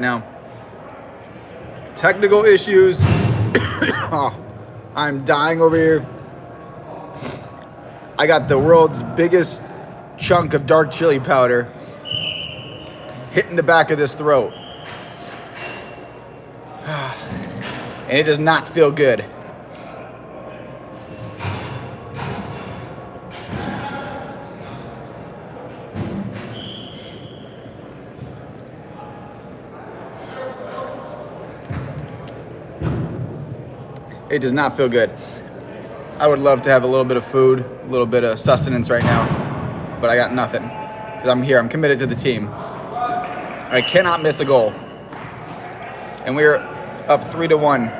now. Technical issues. Oh, I'm dying over here. I got the world's biggest chunk of dark chili powder hitting the back of this throat. And it does not feel good. It does not feel good. I would love to have a little bit of food, a little bit of sustenance right now, but I got nothing. Because I'm here, I'm committed to the team. I cannot miss a goal. And we're up 3-1.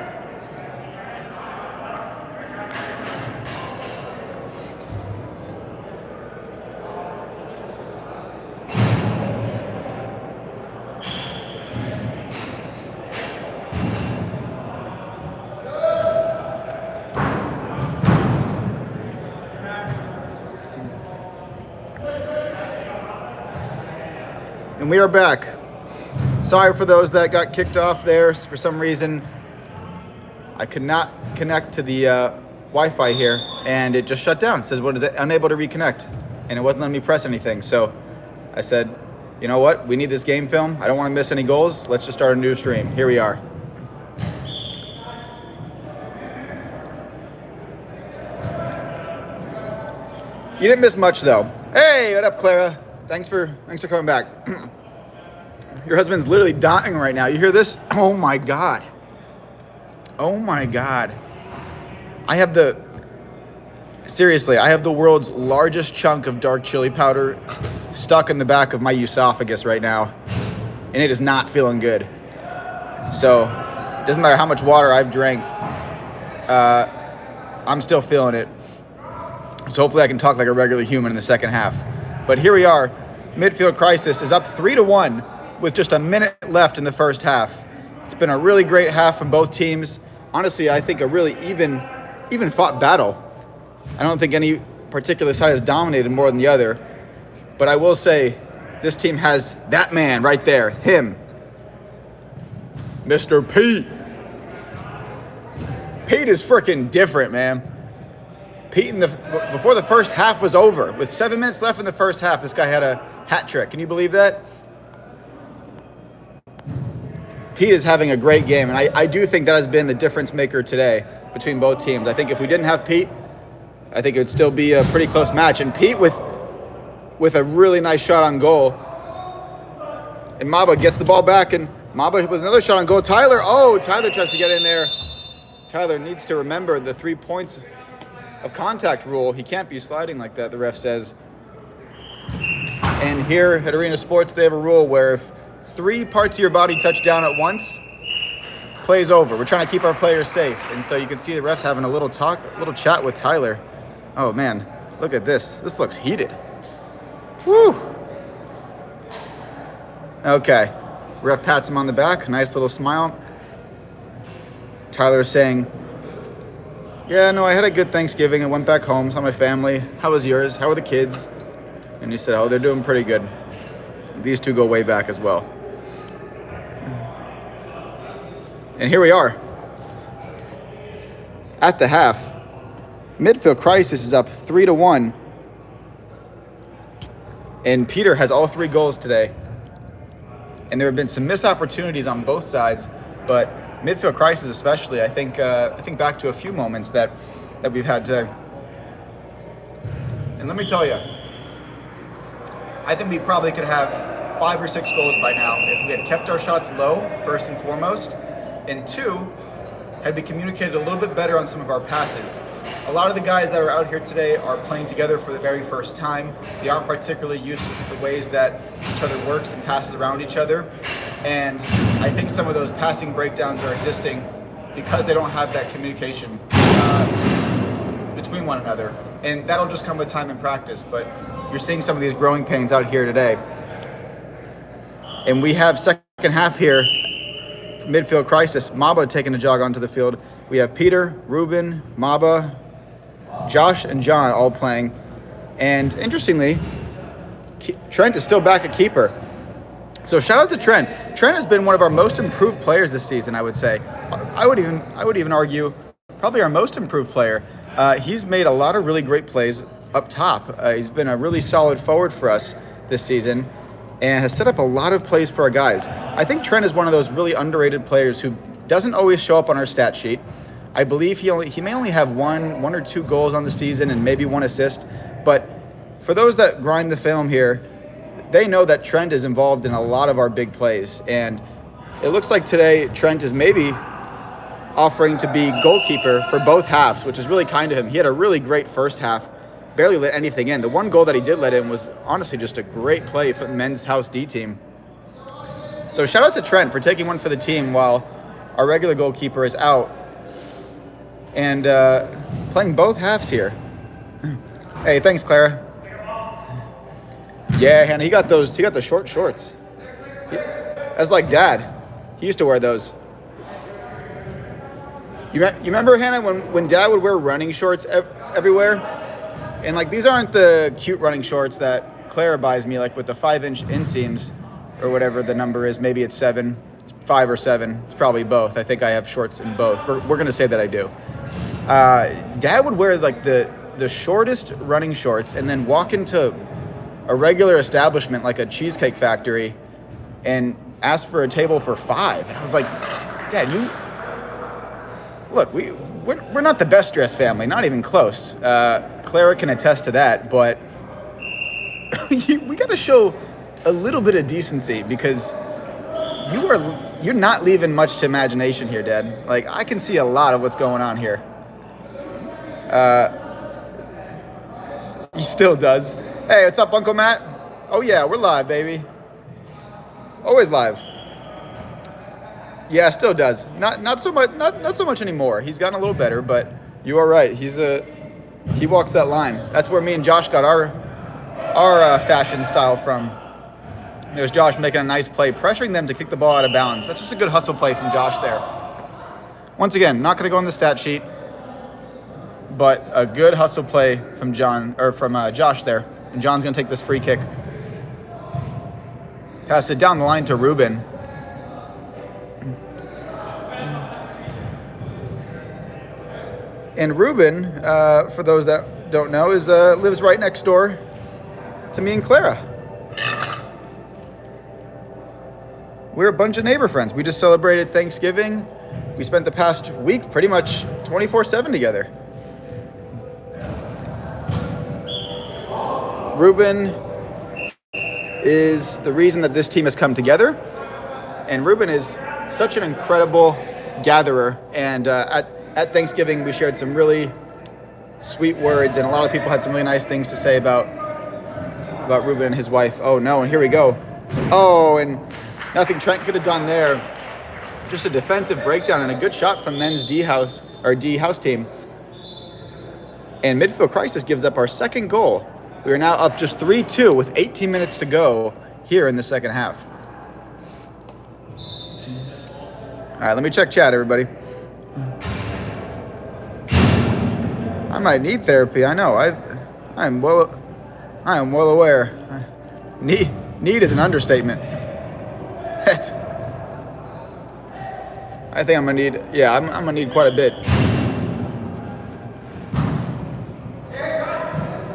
And we are back. Sorry for those that got kicked off there. For some reason, I could not connect to the Wi-Fi here, and it just shut down. It says, what is it? Unable to reconnect. And it wasn't letting me press anything. So I said, you know what? We need this game film. I don't want to miss any goals. Let's just start a new stream. Here we are. You didn't miss much, though. Hey, what up, Clara? Thanks for coming back. Your husband's literally dying right now. You hear this? Oh my God. Oh my God. I have the world's largest chunk of dark chili powder stuck in the back of my esophagus right now. And it is not feeling good. So it doesn't matter how much water I've drank. I'm still feeling it. So hopefully I can talk like a regular human in the second half. But here we are. Midfield Crisis is up 3-1 with just a minute left in the first half. It's been a really great half from both teams. Honestly, I think a really even fought battle. I don't think any particular side has dominated more than the other. But I will say this team has that man right there, him, Mr. Pete. Pete is freaking different, man. Pete, before the first half was over, with 7 minutes left in the first half, this guy had a hat trick. Can you believe that? Pete is having a great game, and I do think that has been the difference maker today between both teams. I think if we didn't have Pete, I think it would still be a pretty close match. And Pete with a really nice shot on goal. And Maba gets the ball back, and Maba with another shot on goal. Tyler tries to get in there. Tyler needs to remember the 3 points of contact rule. He can't be sliding like that, the ref says. And here at Arena Sports, they have a rule where if 3 parts of your body touch down at once, play's over. We're trying to keep our players safe. And so you can see the refs having a little chat with Tyler. Oh man, look at this. This looks heated. Woo! Okay. Ref pats him on the back, nice little smile. Tyler's saying, yeah, no, I had a good Thanksgiving. I went back home, saw my family. How was yours? How are the kids? And he said, oh, they're doing pretty good. These two go way back as well. And here we are. At the half, Midfield Crisis is up 3-1. And Peter has all 3 goals today. And there have been some missed opportunities on both sides, but Midfield Crisis especially, I think back to a few moments that we've had today. And let me tell you, I think we probably could have 5 or 6 goals by now if we had kept our shots low, first and foremost, and 2, had we communicated a little bit better on some of our passes. A lot of the guys that are out here today are playing together for the very first time. They aren't particularly used to the ways that each other works and passes around each other. And I think some of those passing breakdowns are existing because they don't have that communication between one another. And that'll just come with time and practice. But you're seeing some of these growing pains out here today. And we have second half here, Midfield Crisis. Maba taking a jog onto the field. We have Peter, Ruben, Maba, Josh, and John all playing. And interestingly, Trent is still back at keeper. So shout out to Trent. Trent has been one of our most improved players this season, I would say. I would even argue probably our most improved player. He's made a lot of really great plays up top. He's been a really solid forward for us this season and has set up a lot of plays for our guys. I think Trent is one of those really underrated players who doesn't always show up on our stat sheet. I believe he may only have one or two goals on the season and maybe one assist, but for those that grind the film here, they know that Trent is involved in a lot of our big plays. And it looks like today Trent is maybe offering to be goalkeeper for both halves, which is really kind of him. He had a really great first half, barely let anything in. The one goal that he did let in was honestly just a great play for the men's house D team. So shout out to Trent for taking one for the team while our regular goalkeeper is out and playing both halves here. Hey, thanks, Clara. Yeah, Hannah, he got the short shorts. That's like Dad. He used to wear those. You remember, Hannah, when Dad would wear running shorts everywhere? And like, these aren't the cute running shorts that Clara buys me, like with the 5-inch inseams or whatever the number is. Maybe it's 7, it's 5 or 7. It's probably both. I think I have shorts in both. We're gonna say that I do. Dad would wear like the shortest running shorts and then walk into a regular establishment like a Cheesecake Factory and ask for a table for 5. And I was like, Dad, we're not the best dressed family, not even close. Clara can attest to that, but we got to show a little bit of decency because you're not leaving much to imagination here, Dad. Like, I can see a lot of what's going on here. He still does. Hey, what's up, Uncle Matt? Oh yeah, we're live, baby. Always live. Yeah, still does. Not so much anymore. He's gotten a little better, but you are right. He walks that line. That's where me and Josh got our fashion style from. It was Josh making a nice play, pressuring them to kick the ball out of bounds. That's just a good hustle play from Josh there. Once again, not going to go on the stat sheet, but a good hustle play from Josh there. And John's going to take this free kick. Pass it down the line to Ruben. And Ruben, for those that don't know, lives right next door to me and Clara. We're a bunch of neighbor friends. We just celebrated Thanksgiving. We spent the past week pretty much 24/7 together. Ruben is the reason that this team has come together, and Ruben is such an incredible gatherer. And at Thanksgiving, we shared some really sweet words, and a lot of people had some really nice things to say about Ruben and his wife. Oh no, and here we go. Oh, and nothing Trent could have done there. Just a defensive breakdown and a good shot from men's D house team. And Midfield Crisis gives up our second goal. We are now up just 3-2 with 18 minutes to go here in the second half. All right, let me check chat, everybody. I might need therapy. I know. I am well aware. Need is an understatement. I think I'm gonna need. Yeah, I'm gonna need quite a bit.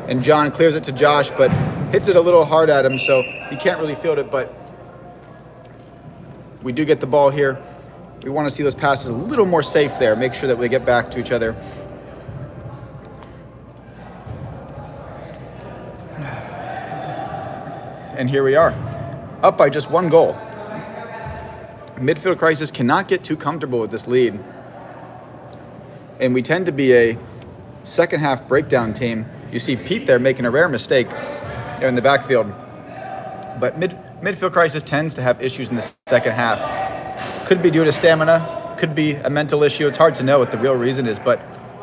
And John clears it to Josh, but hits it a little hard at him, so he can't really field it. But we do get the ball here. We want to see those passes a little more safe there. Make sure that we get back to each other. And here we are, up by just 1 goal. Midfield Crisis cannot get too comfortable with this lead. And we tend to be a second half breakdown team. You see Pete there making a rare mistake there in the backfield. But Midfield Crisis tends to have issues in the second half. Could be due to stamina, could be a mental issue. It's hard to know what the real reason is, but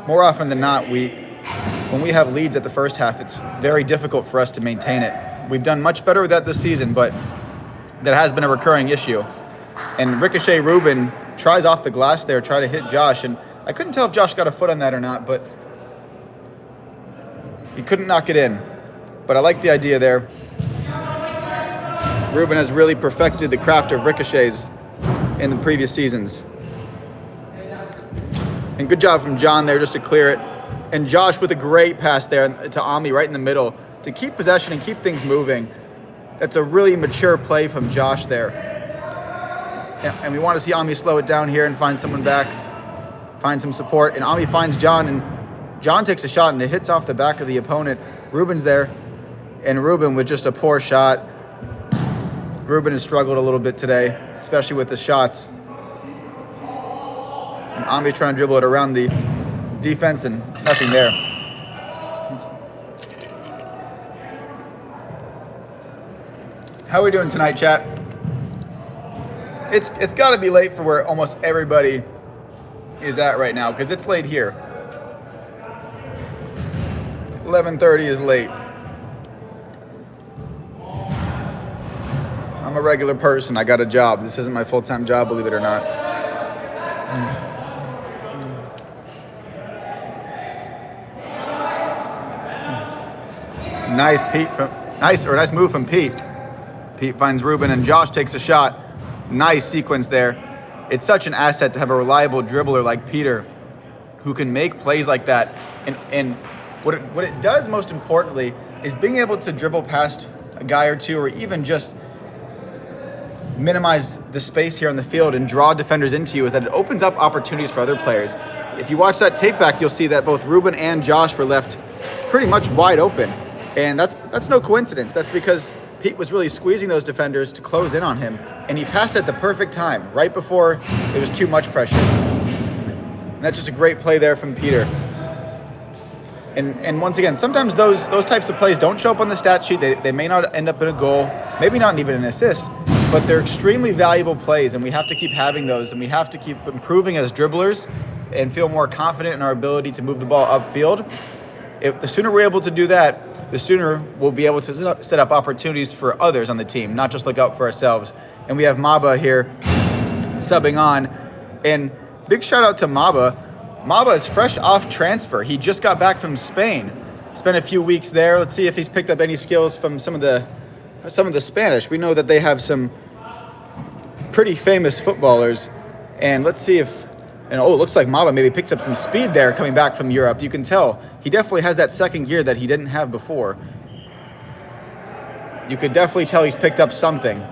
more often than not, when we have leads at the first half, it's very difficult for us to maintain it. We've done much better with that this season, but that has been a recurring issue. And Ricochet Ruben tries off the glass there, try to hit Josh, and I couldn't tell if Josh got a foot on that or not, but he couldn't knock it in. But I like the idea there. Ruben has really perfected the craft of ricochets in the previous seasons. And good job from John there just to clear it. And Josh with a great pass there to Ami right in the middle to keep possession and keep things moving. That's a really mature play from Josh there. Yeah, and we want to see Ami slow it down here and find someone back, find some support. And Ami finds John, and John takes a shot and it hits off the back of the opponent. Ruben's there, and Ruben with just a poor shot. Ruben has struggled a little bit today, especially with the shots. And Ami trying to dribble it around the defense and nothing there. How are we doing tonight, chat? It's got to be late for where almost everybody is at right now, because it's late here. 11:30 is late. I'm a regular person. I got a job. This isn't my full-time job, believe it or not. Nice move from Pete. Pete finds Ruben and Josh takes a shot. Nice sequence there. It's such an asset to have a reliable dribbler like Peter who can make plays like that. And what it does most importantly is being able to dribble past a guy or two, or even just minimize the space here on the field and draw defenders into you, is that it opens up opportunities for other players. If you watch that tape back, you'll see that both Ruben and Josh were left pretty much wide open. And that's no coincidence. That's because Pete was really squeezing those defenders to close in on him, and he passed at the perfect time, right before it was too much pressure. And that's just a great play there from Peter. And once again, sometimes those types of plays don't show up on the stat sheet. They may not end up in a goal, maybe not even an assist, but they're extremely valuable plays, and we have to keep having those, and we have to keep improving as dribblers and feel more confident in our ability to move the ball upfield. The sooner we're able to do that, the sooner we'll be able to set up opportunities for others on the team, not just look out for ourselves. And we have Maba here subbing on. And big shout out to Maba. Maba is fresh off transfer. He just got back from Spain. Spent a few weeks there. Let's see if he's picked up any skills from some of the Spanish. We know that they have some pretty famous footballers. And let's see if, it looks like Maba maybe picks up some speed there coming back from Europe. You can tell he definitely has that second gear that he didn't have before. You could definitely tell he's picked up something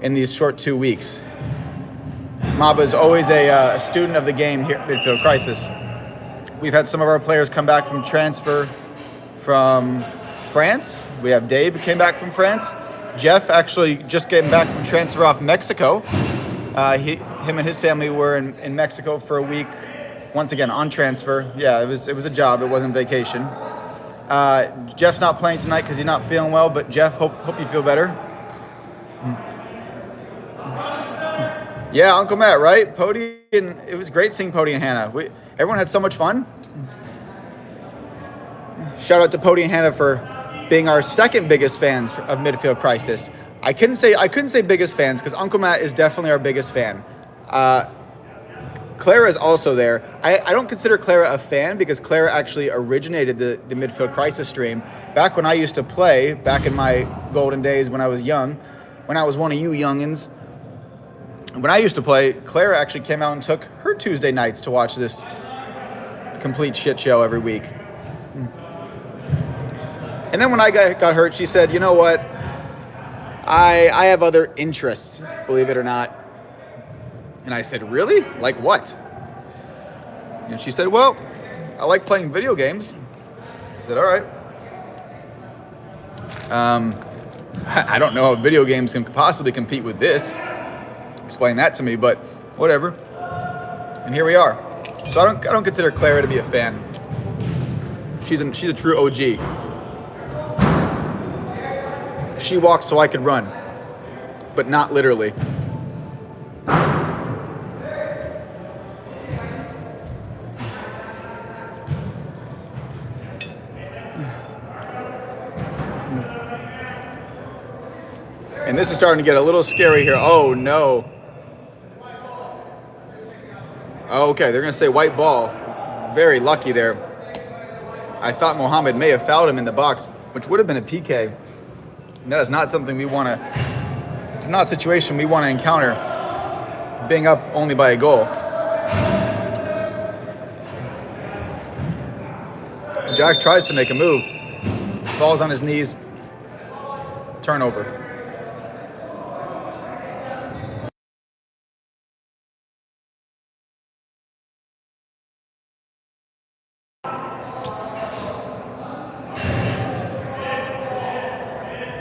in these short 2 weeks. Maba is always a student of the game here at Midfield Crisis. We've had some of our players come back from transfer from France. We have Dave who came back from France. Jeff actually just getting back from transfer off Mexico. Him and his family were in Mexico for a week, once again on transfer. Yeah, it was a job. It wasn't vacation. Jeff's not playing tonight because he's not feeling well, but Jeff, hope you feel better. Yeah, Uncle Matt, right? Pody, and it was great seeing Pody and Hannah. Everyone had so much fun. Shout out to Pody and Hannah for being our second biggest fans of Midfield Crisis. I couldn't say biggest fans because Uncle Matt is definitely our biggest fan. Clara is also there. I don't consider Clara a fan because Clara actually originated the Midfield Crisis stream back when I used to play, back in my golden days when I was young, when I was one of you youngins. When I used to play, Clara actually came out and took her Tuesday nights to watch this complete shit show every week. And then when I got hurt, she said, you know what? I have other interests, believe it or not. And I said, really? Like what? And she said, well, I like playing video games. I said, all right. I don't know how video games can possibly compete with this. Explain that to me, but whatever. And here we are. So I don't consider Clara to be a fan. She's a true OG. She walked so I could run, but not literally. And this is starting to get a little scary here. Oh no. Okay, they're going to say white ball. Very lucky there. I thought Mohammed may have fouled him in the box, which would have been a PK. And that is not something we want to It's not a situation we want to encounter, being up only by a goal. Jack tries to make a move, falls on his knees, turnover.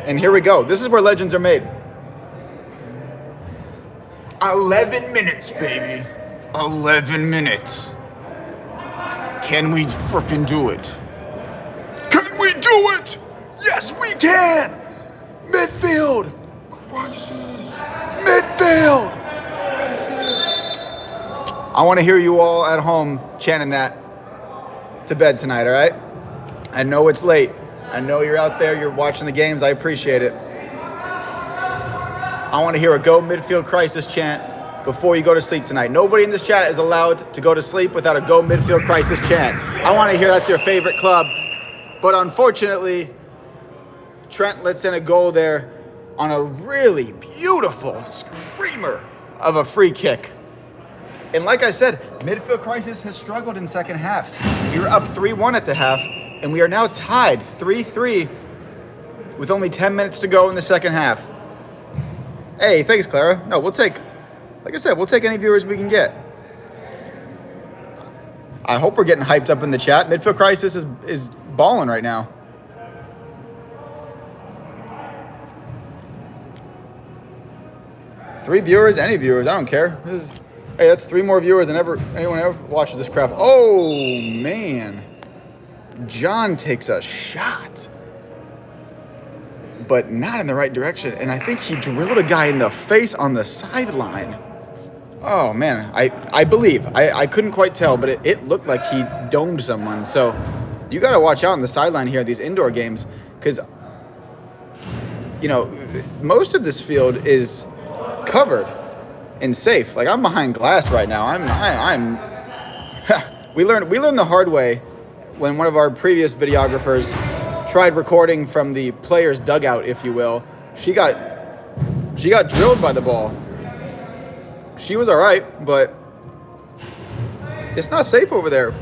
And here we go. This is where legends are made. 11 minutes, baby. 11 minutes. Can we frickin' do it? Can we do it? Yes, we can! Midfield! Crisis! Midfield! Crisis! I want to hear you all at home chanting that to bed tonight, all right? I know it's late. I know you're out there, you're watching the games. I appreciate it. I want to hear a Go Midfield Crisis chant before you go to sleep tonight. Nobody in this chat is allowed to go to sleep without a Go Midfield Crisis chant. I want to hear that's your favorite club. But unfortunately, Trent lets in a goal there on a really beautiful screamer of a free kick. And like I said, Midfield Crisis has struggled in second halves. We were up 3-1 at the half, and we are now tied 3-3 with only 10 minutes to go in the second half. Hey, thanks, Clara. No, we'll take, like I said, we'll take any viewers we can get. I hope we're getting hyped up in the chat. Midfield Crisis is balling right now. Three viewers, any viewers, I don't care. Hey, that's 3 more viewers than anyone ever watches this crap. Oh, man. John takes a shot, but not in the right direction. And I think he drilled a guy in the face on the sideline. Oh, man. I believe. I couldn't quite tell, but it looked like he domed someone. So you got to watch out on the sideline here at these indoor games because, you know, most of this field is covered and safe. Like, I'm behind glass right now. We learned the hard way when one of our previous videographers tried recording from the player's dugout, if you will. She got drilled by the ball. She was all right, but it's not safe over there.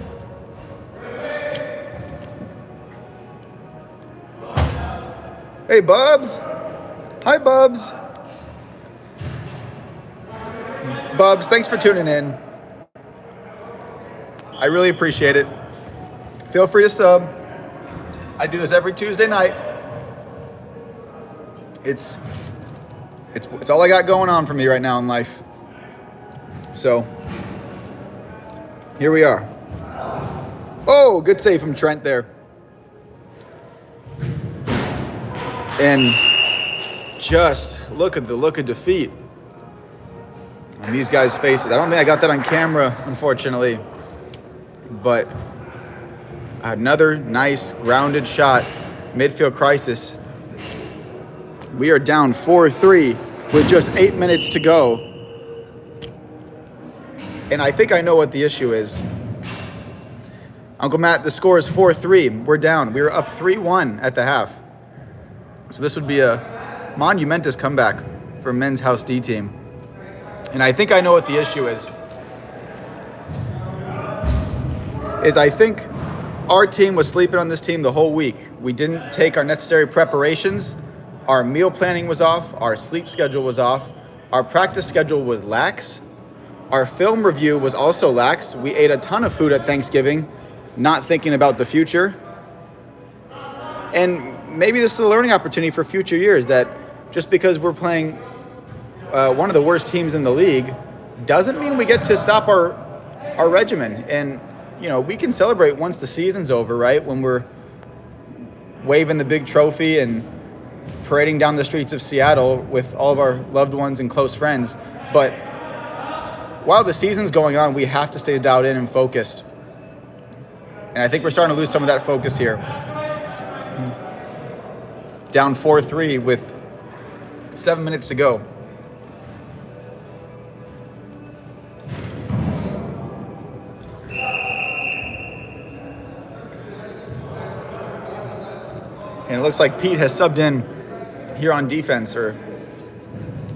Hey, Bubs. Hi, Bubs. Bubs, thanks for tuning in. I really appreciate it. Feel free to sub. I do this every Tuesday night. It's all I got going on for me right now in life. So, here we are. Oh, good save from Trent there. And just look at the look of defeat on these guys' faces. I don't think I got that on camera, unfortunately. But another nice grounded shot. Midfield Crisis. We are down 4-3 with just 8 minutes to go. And I think I know what the issue is. Uncle Matt, the score is 4-3. We're down. We were up 3-1 at the half. So this would be a monumentous comeback for men's House D team. And I think I know what the issue is. I think our team was sleeping on this team the whole week. We didn't take our necessary preparations. Our meal planning was off. Our sleep schedule was off. Our practice schedule was lax. Our film review was also lax. We ate a ton of food at Thanksgiving, not thinking about the future. And maybe this is a learning opportunity for future years, that just because we're playing one of the worst teams in the league doesn't mean we get to stop our regimen. And, you know, we can celebrate once the season's over, right? When we're waving the big trophy and parading down the streets of Seattle with all of our loved ones and close friends. But while the season's going on, we have to stay dialed in and focused. And I think we're starting to lose some of that focus here. Down 4-3 with 7 minutes to go. And it looks like Pete has subbed in here on defense, or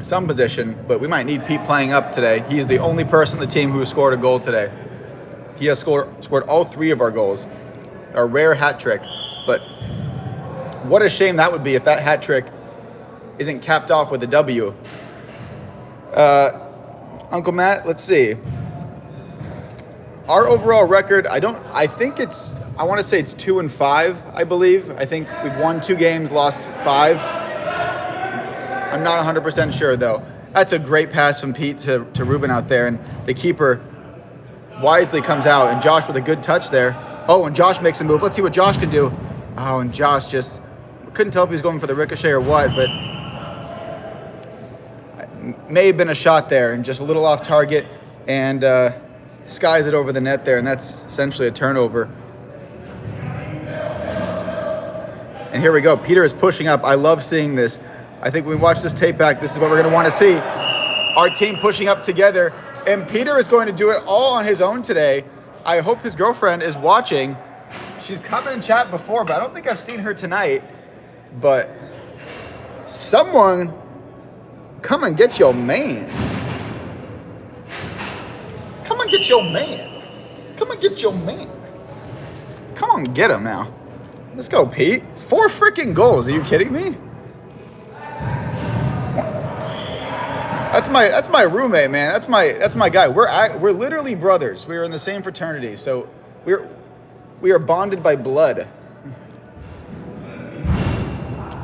some position, but we might need Pete playing up today. He's the only person on the team who scored a goal today. He has scored all 3 of our goals. A rare hat trick, but what a shame that would be if that hat trick isn't capped off with a W. Uncle Matt, let's see. Our overall record, I want to say it's 2-5, I believe. I think we've won 2 games, lost 5. I'm not 100% sure, though. That's a great pass from Pete to Ruben out there, and the keeper wisely comes out, and Josh with a good touch there. Oh, and Josh makes a move. Let's see what Josh can do. Oh, and Josh just couldn't tell if he was going for the ricochet or what, but may have been a shot there and just a little off target, and skies it over the net there, and that's essentially a turnover. And here we go. Peter is pushing up. I love seeing this. I think when we watch this tape back, this is what we're going to want to see. Our team pushing up together, and Peter is going to do it all on his own today. I hope his girlfriend is watching. She's come in chat before, but I don't think I've seen her tonight. But someone come and get your mans. Come and get your man. Come and get your man. Come on, get him now. Let's go, Pete. 4 freaking goals. Are you kidding me? That's my roommate, man. That's my guy. We're literally brothers. We are in the same fraternity, so we are bonded by blood.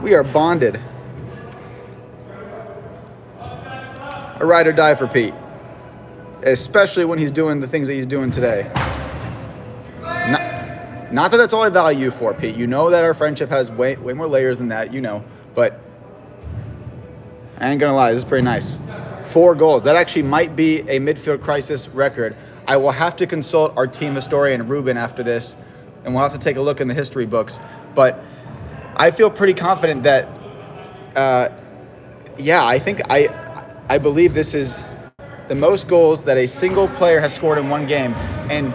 We are bonded. A ride or die for Pete, especially when he's doing the things that he's doing today. Not that that's all I value you for, Pete. You know that our friendship has way more layers than that, you know. But I ain't gonna lie, this is pretty nice. 4 goals. That actually might be a midfield crisis record. I will have to consult our team historian, Ruben, after this, and we'll have to take a look in the history books. But I feel pretty confident that, I believe this is the most goals that a single player has scored in one game. And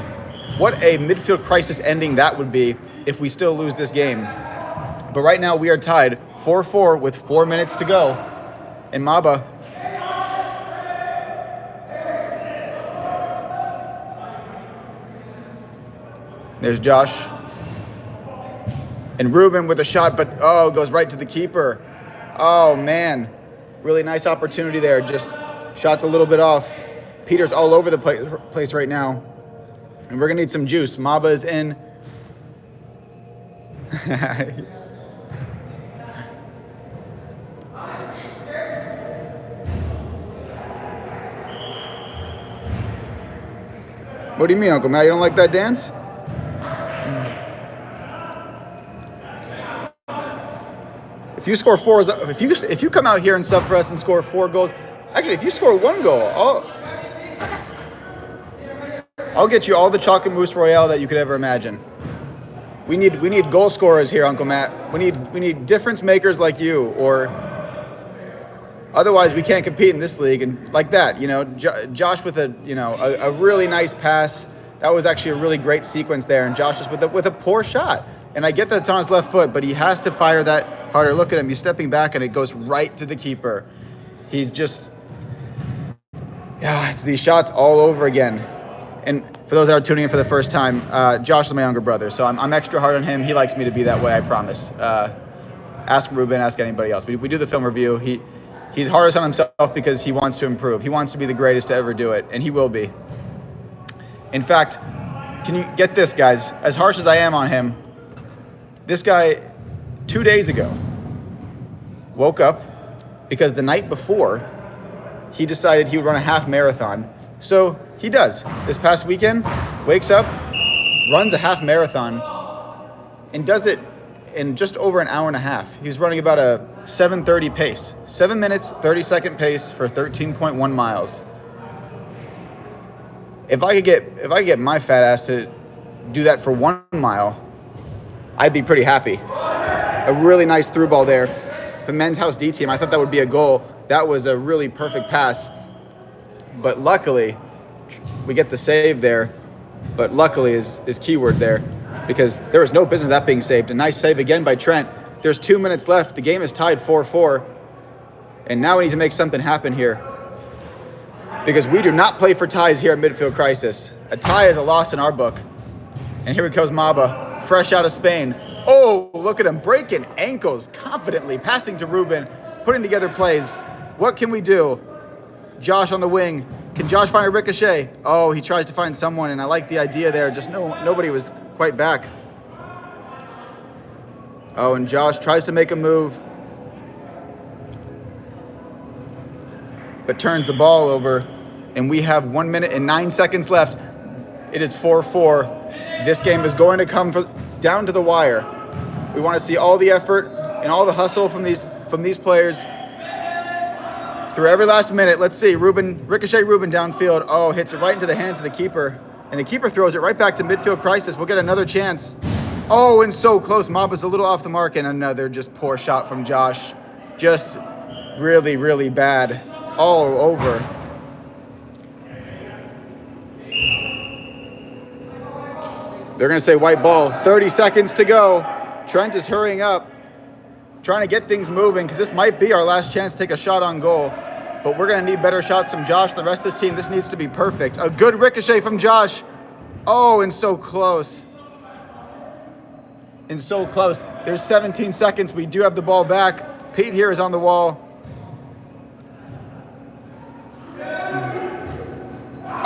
what a midfield crisis ending that would be if we still lose this game. But right now we are tied 4-4 with 4 minutes to go. And Maba. There's Josh. And Ruben with a shot, but goes right to the keeper. Oh, man. Really nice opportunity there. Just shots a little bit off. Peter's all over the place right now. And we're going to need some juice. Maba is in. What do you mean, Uncle Matt? You don't like that dance? If you score 4, if you come out here and sub for us and score 4 goals, actually, if you score 1 goal, I'll get you all the chocolate mousse royale that you could ever imagine. We need goal scorers here, Uncle Matt. We need difference makers like you, or otherwise we can't compete in this league. And like that, you know, Josh with a really nice pass. That was actually a really great sequence there, and Josh just with a poor shot. And I get that it's on his left foot, but he has to fire that harder. Look at him. He's stepping back, and it goes right to the keeper. He's just, it's these shots all over again. And for those that are tuning in for the first time, Josh is my younger brother, so I'm extra hard on him. He likes me to be that way, I promise. Ask Ruben, ask anybody else. We do the film review. He's hardest on himself because he wants to improve. He wants to be the greatest to ever do it, and he will be. In fact, can you get this, guys? As harsh as I am on him, this guy, 2 days ago, woke up because the night before, he decided he would run a half marathon. So he does. This past weekend, wakes up, runs a half marathon, and does it in just over an hour and a half. He's running about a 7:30 pace. 7 minutes, 30-second pace for 13.1 miles. If I could get my fat ass to do that for 1 mile, I'd be pretty happy. A really nice through ball there. The men's house D team, I thought that would be a goal. That was a really perfect pass. But luckily, we get the save there. But luckily is keyword there, because there was no business of that being saved. A nice save again by Trent. There's 2 minutes left. The game is tied 4-4. And now we need to make something happen here, because we do not play for ties here at Midfield Crisis. A tie is a loss in our book. And here comes Maba, fresh out of Spain. Oh, look at him breaking ankles confidently, passing to Ruben, putting together plays. What can we do? Josh on the wing. Can Josh find a ricochet? Oh, he tries to find someone, and I like the idea there. Just nobody was quite back. Oh, and Josh tries to make a move, but turns the ball over, and we have 1 minute and 9 seconds left. It is 4-4. This game is going to come down to the wire. We want to see all the effort and all the hustle from these players through every last minute. Let's see. Ricochet Ruben downfield. Oh, hits it right into the hands of the keeper. And the keeper throws it right back to Midfield Crisis. We'll get another chance. Oh, and so close. Maba's a little off the mark, and another just poor shot from Josh. Just really, really bad. All over. They're going to say white ball. 30 seconds to go. Trent is hurrying up, trying to get things moving, because this might be our last chance to take a shot on goal. But we're going to need better shots from Josh and the rest of this team. This needs to be perfect. A good ricochet from Josh. Oh, and so close. And so close. There's 17 seconds. We do have the ball back. Pete here is on the wall.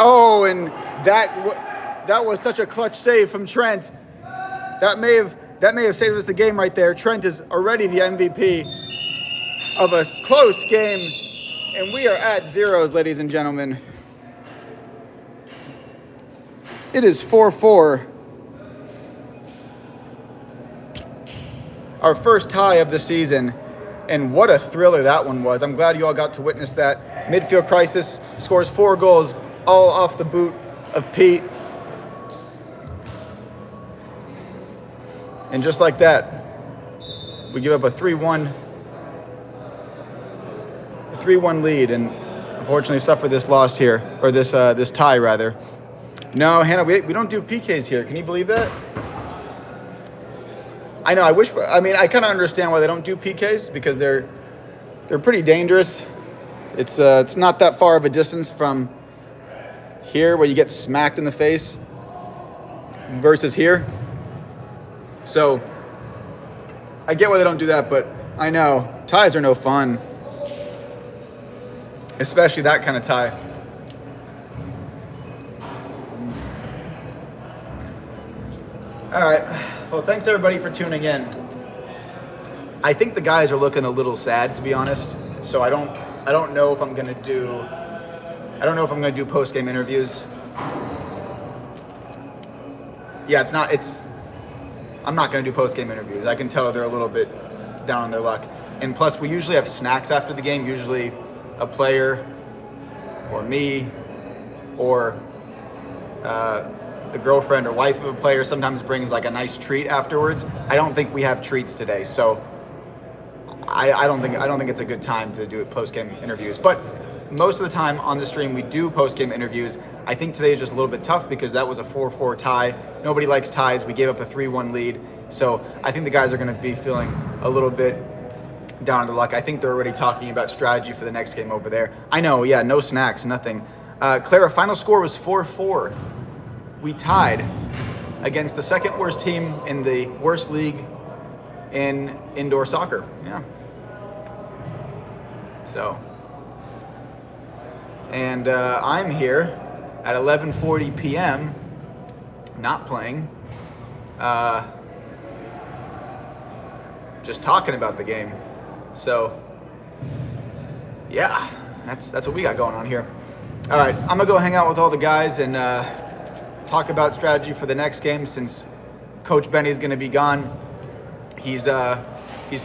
Oh, and that was such a clutch save from Trent. That may have saved us the game right there. Trent is already the MVP of a close game, and we are at zeros, ladies and gentlemen. It is 4-4. Our first tie of the season, and what a thriller that one was. I'm glad you all got to witness that. Midfield Crisis scores 4 goals, all off the boot of Pete. And just like that, we give up a 3-1 lead, and unfortunately suffer this loss here, or this tie rather. No, Hannah, we don't do PKs here. Can you believe that? I know. I kind of understand why they don't do PKs, because they're pretty dangerous. It's not that far of a distance from here where you get smacked in the face versus here. So I get why they don't do that, but I know ties are no fun, especially that kind of tie. All right. Well, thanks everybody for tuning in. I think the guys are looking a little sad, to be honest. So I don't know if I'm gonna do post-game interviews. Yeah, I'm not gonna do post-game interviews. I can tell they're a little bit down on their luck. And plus, we usually have snacks after the game. Usually a player or me or the girlfriend or wife of a player sometimes brings like a nice treat afterwards. I don't think we have treats today, so I don't think it's a good time to do post-game interviews. But most of the time on the stream we do post-game interviews. I think today is just a little bit tough because that was a 4-4 tie. Nobody likes ties. We gave up a 3-1 lead. So I think the guys are going to be feeling a little bit down on the luck. I think they're already talking about strategy for the next game over there. I know, yeah, no snacks, nothing. Clara, final score was 4-4. We tied against the second worst team in the worst league in indoor soccer. Yeah. So, and I'm here at 11:40 p.m. not playing, just talking about the game. So, yeah, that's what we got going on here. All right, I'm gonna go hang out with all the guys and talk about strategy for the next game, since Coach Benny's gonna be gone. He's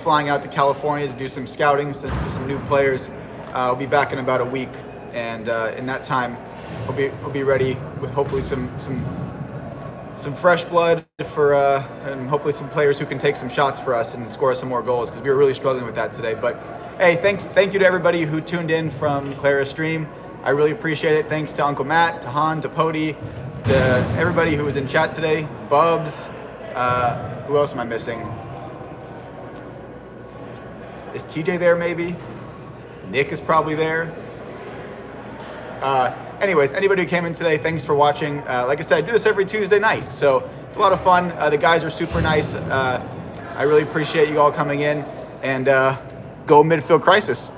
flying out to California to do some scouting for some new players. I'll be back in about a week, and in that time, he'll be ready with hopefully some fresh blood for and hopefully some players who can take some shots for us and score some more goals, because we were really struggling with that today. But hey, thank you to everybody who tuned in from Clara's stream. I really appreciate it. Thanks to Uncle Matt, to Han, to Pody, to everybody who was in chat today. Bubs. Who else am I missing? Is TJ there maybe? Nick is probably there. Anyways, anybody who came in today, thanks for watching. Like I said, I do this every Tuesday night, so it's a lot of fun. The guys are super nice. I really appreciate you all coming in, and go Midfield Crisis.